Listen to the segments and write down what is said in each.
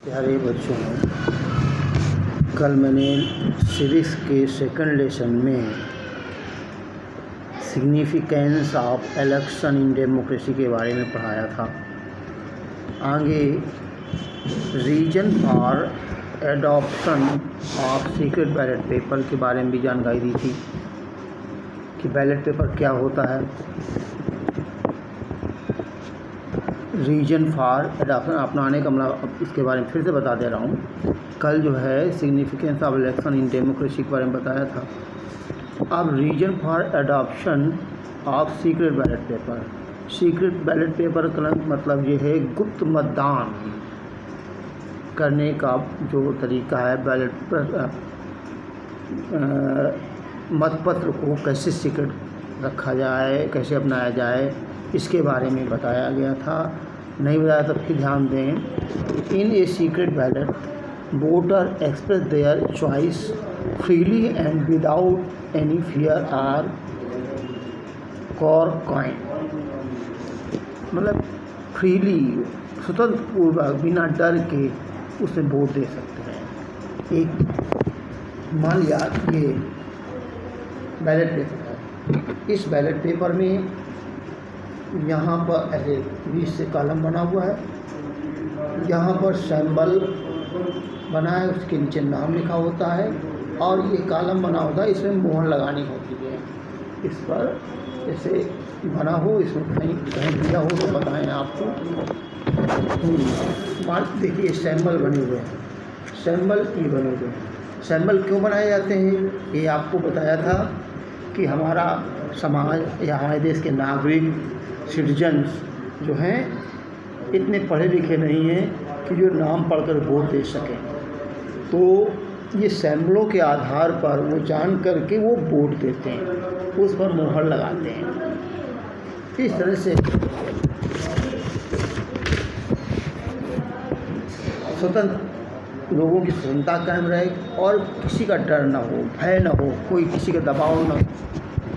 प्यारे बच्चों, कल मैंने सिविक्स के सेकंड लेसन में significance of election in democracy के बारे में पढ़ाया था। आगे reason for adoption of secret ballot paper के बारे में भी जानकारी दी थी कि बैलेट पेपर क्या होता है। रीजन फॉर एडॉप्शन अपनाने का मतलब इसके बारे में फिर से बता दे रहा हूँ। कल जो है significance of election in democracy के बारे में बताया था। अब reason for adoption of secret ballot paper, secret ballot paper का मतलब ये है गुप्त मतदान करने का जो तरीका है। बैलेट पर मतपत्र को कैसे सीक्रेट रखा जाए, कैसे अपनाया जाए, इसके बारे में बताया गया था। नहीं बताया तो फिर ध्यान दें। In a secret ballot voter express their choice freely and without any fear or coin, मतलब फ्रीली स्वतंत्र पूर्वक बिना डर के उसे वोट दे सकते हैं। एक मान लिया ये बैलेट पेपर है, इस बैलेट पेपर में यहाँ पर ऐसे 20 से कॉलम बना हुआ है, यहाँ पर सिंबल बना है, उसके नीचे नाम लिखा होता है और ये कॉलम बना होता है, इसमें मोहर लगानी होती है। इस पर ऐसे बना हो, इसमें कहीं दिया हो तो बताएं आपको। मान देखिए सिंबल बने हुए हैं, सिंबल ये बने हुए हैं। सिंबल क्यों बनाए जाते हैं ये आपको बताया था कि हमारा समाज या हमारे देश के नागरिक सिटीजन्स जो हैं इतने पढ़े लिखे नहीं हैं कि जो नाम पढ़कर वोट दे सकें, तो ये सिंबलों के आधार पर वो जान करके वो वोट देते हैं, उस पर मोहर लगाते हैं। इस तरह से स्वतंत्र लोगों की स्वतंत्रता कायम रहे और किसी का डर ना हो, भय ना हो, कोई किसी का दबाव ना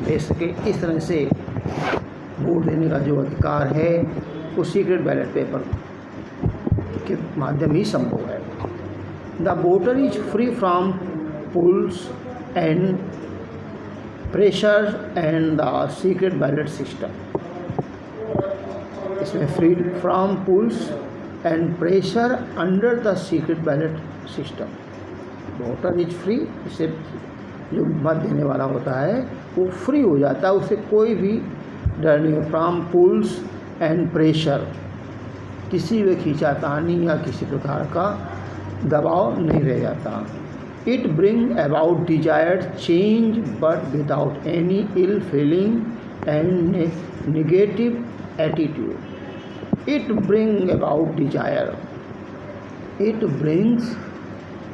दे सके। इस तरह से वोट देने का जो अधिकार है वो सीक्रेट बैलेट पेपर के माध्यम ही संभव है। The voter is free from pulls and pressure and the secret ballot system. इसमें free from pulls and pressure under the secret ballot system. Voter is free, इससे जो मत देने वाला होता है वो फ्री हो जाता है, उससे कोई भी डर नहीं। फ्रॉम पुल्स एंड प्रेशर, किसी भी खींचातानी या किसी प्रकार का दबाव नहीं रह जाता। It bring about desired change but without any ill feeling and negative attitude. It bring about desire, it brings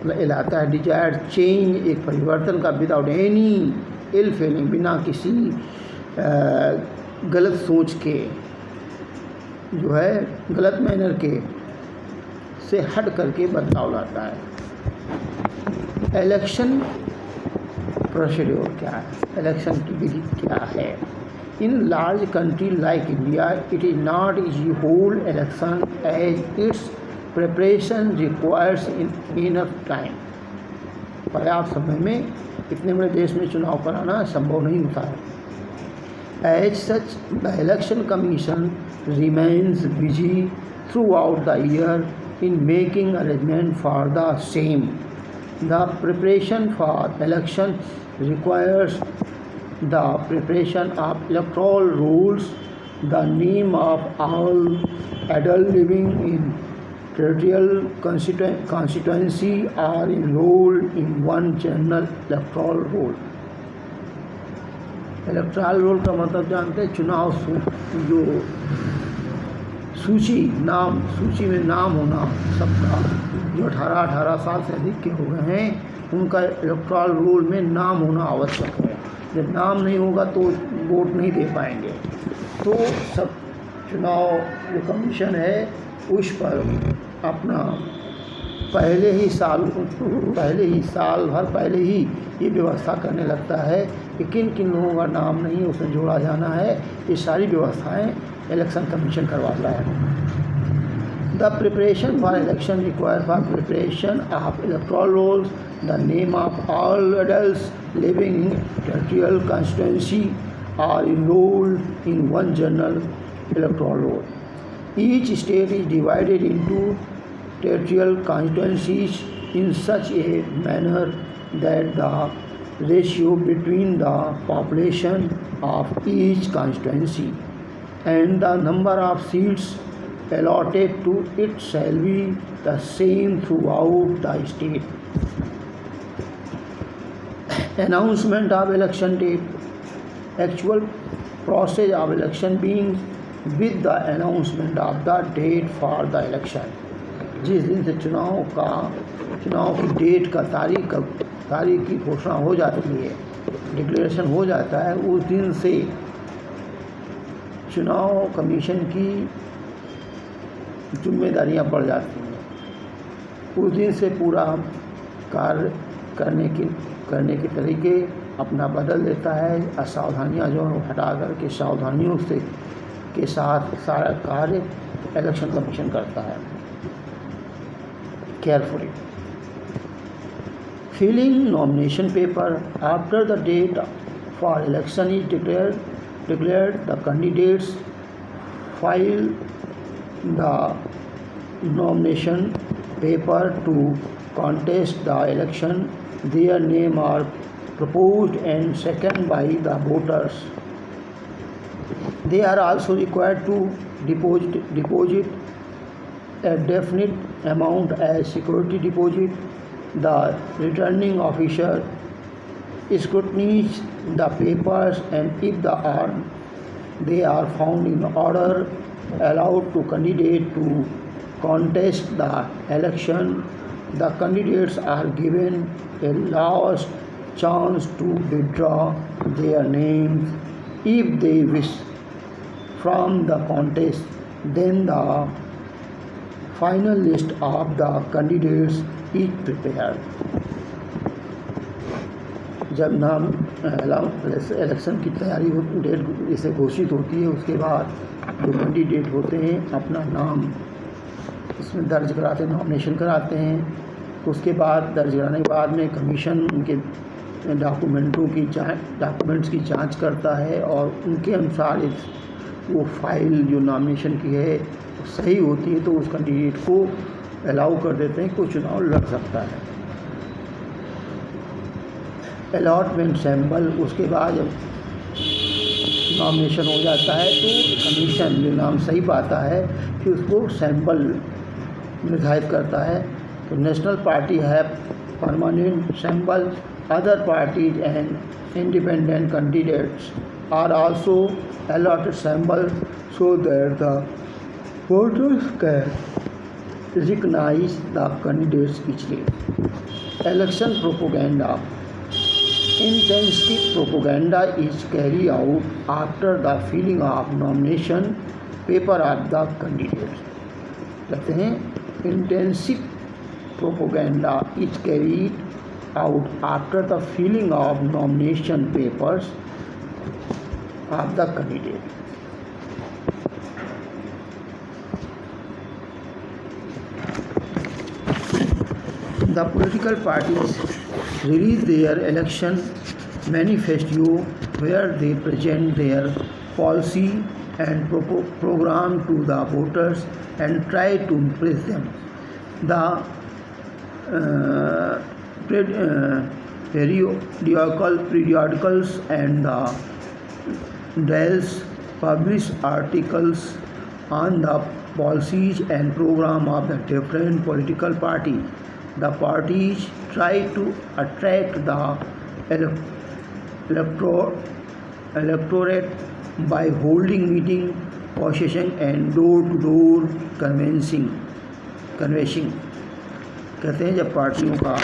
लाता है डिजायर्ड चेंज, एक परिवर्तन का, विदाउट एनी इल फीलिंग, बिना किसी गलत सोच के, जो है गलत मैनर के से हट करके बदलाव लाता है। इलेक्शन प्रोसीड्योर क्या है, इलेक्शन की विधि क्या है। In large country like India it is not easy hold election as its preparation requires in enough time. पर्याप्त समय में इतने बड़े देश में चुनाव कराना संभव नहीं होता है। As such, the Election Commission remains busy throughout the year in making arrangements for the same. The preparation for election requires the preparation of electoral rolls, the name of all adults living in territorial constituency are enrolled in one general electoral roll. Erectile role का मतलब जानते हैं, चुनाव जो सूची, नाम सूची में नाम होना सबका, जो 18 साल से अधिक के हो गए हैं उनका इलेक्ट्रल रोल में नाम होना आवश्यक है। जब नाम नहीं होगा तो वोट नहीं दे पाएंगे। तो सब चुनाव जो कमीशन है उस पर अपना पहले ही साल भर पहले ही ये व्यवस्था करने लगता है कि किन किन लोगों का नाम नहीं है उसमें जोड़ा जाना है। ये सारी व्यवस्थाएं इलेक्शन कमीशन करवाता है। The preparation for election requires for preparation of electoral rolls the name of all adults living in territorial constituency are enrolled in one general electoral roll. Each state is divided into territorial constituencies in such a manner that the ratio between the population of each constituency and the number of seats allotted to it shall be the same throughout the state. Announcement of election date. Actual process of election being with the announcement of the date for the election. जिस दिन से चुनाव की date का तारीख की घोषणा हो जाती है, डिक्लेरेशन हो जाता है, उस दिन से चुनाव कमीशन की जिम्मेदारियां बढ़ जाती हैं। उस दिन से पूरा कार्य करने के तरीके अपना बदल देता है। असावधानियां जो हटा करके सावधानियों से के साथ सारा कार्य इलेक्शन कमीशन करता है। Carefully filling nomination paper after the date for election is declared the candidates file the nomination paper to contest the election. Their name are proposed and seconded by the voters. They are also required to deposit a definite amount as security deposit. The returning officer scrutinize the papers, and if they are found in order, allowed to candidate to contest the election. The candidates are given a last chance to withdraw their names if they wish from the contest. Then the final list of the candidates is prepared. जब election की तैयारी date जैसे घोषित होती है, उसके बाद जो कैंडिडेट होते हैं अपना नाम इसमें दर्ज कराते हैं, नॉमिनेशन कराते हैं। उसके बाद दर्ज कराने के बाद में कमीशन उनके डॉक्यूमेंट्स की जांच करता है और उनके अनुसार वो फाइल जो नॉमिनेशन की है सही होती है तो उस कैंडिडेट को अलाउ कर देते हैं कि वो चुनाव लड़ सकता है। अलॉटमेंट सैम्पल, उसके बाद जब नॉमिनेशन हो जाता है तो कमीशन जो नाम सही पाता है कि उसको सैम्पल निर्धारित करता है। तो नेशनल पार्टी है permanent sample, other parties and independent candidates are also allotted sample so that the voters can recognize the candidates easily. Election propaganda. Intensive propaganda is carried out after the filling of nomination paper of the candidates. कहते हैं intensive propaganda is carried out after the filling of nomination papers of the candidate. The political parties release their election manifesto where they present their policy and program to the voters and try to impress them. The periodicals and the Dials publish articles on the policies and program of the different political parties. The parties try to attract the electorate by holding meeting, procession and door-to-door canvassing. कहते हैं जब पार्टियों का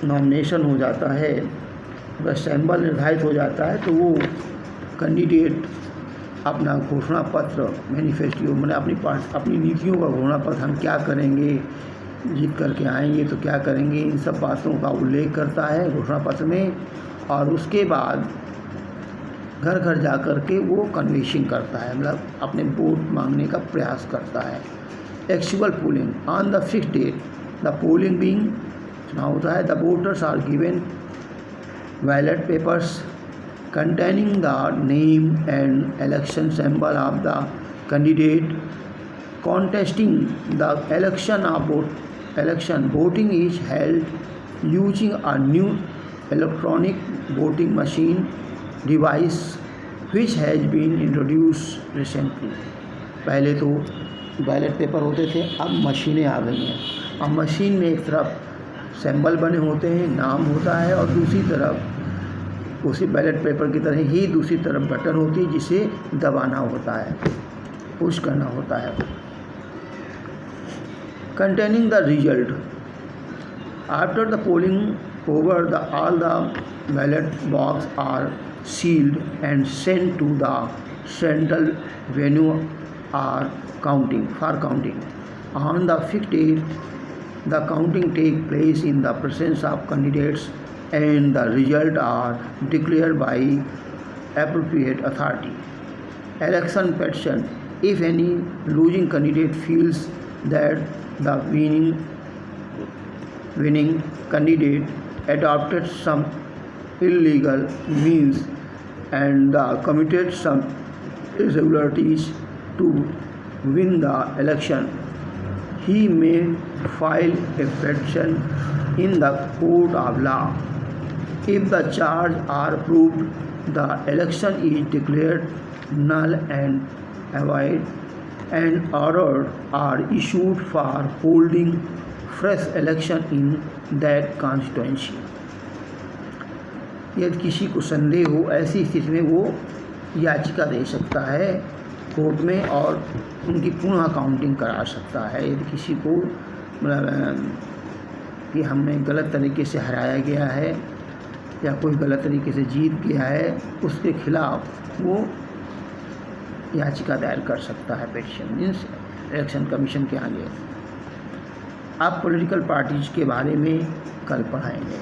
nomination हो जाता है, बस sample निर्धारित हो जाता है तो वो कैंडिडेट अपना घोषणा पत्र मैनिफेस्टो मैंने अपनी नीतियों का घोषणा पत्र, हम क्या करेंगे, जीत करके आएंगे तो क्या करेंगे, इन सब बातों का उल्लेख करता है घोषणा पत्र में। और उसके बाद घर घर जा कर के वो कन्वेंशन करता है, मतलब अपने वोट मांगने का प्रयास करता है। Actual polling on the fix date the polling being चुनाव होता है, the voters are given ballot papers containing the name and election symbol of the candidate contesting the election. Voting is held using a new electronic voting machine device which has been introduced recently. पहले तो ballot paper होते थे, अब मशीनें आ गई हैं। अब machine में एक तरफ सिंबल बने होते हैं, नाम होता है, और दूसरी तरफ उसी बैलेट पेपर की तरह ही दूसरी तरफ बटन होती है जिसे दबाना होता है, पुश करना होता है। Containing the result after the polling over the all the ballot box are sealed and sent to the central venue are counting on the fixed date the counting take place in the presence of candidates and the result are declared by appropriate authority. Election petition. If any losing candidate feels that the winning candidate adopted some illegal means and committed some irregularities to win the election, he may file a petition in the court of law. If the charges are proved, the election is declared null and void, and orders are issued for holding fresh election in that constituency. यदि किसी को संदेह हो, ऐसी स्थिति में वो याचिका दे सकता है कोर्ट में और उनकी पुनः काउंटिंग करा सकता है। यदि किसी को कि हमें गलत तरीके से हराया गया है या कोई गलत तरीके से जीत गया है, उसके खिलाफ वो याचिका दायर कर सकता है, पिटीशन मीन्स इलेक्शन कमीशन के आगे। आप पॉलिटिकल पार्टीज के बारे में कल पढ़ाएंगे।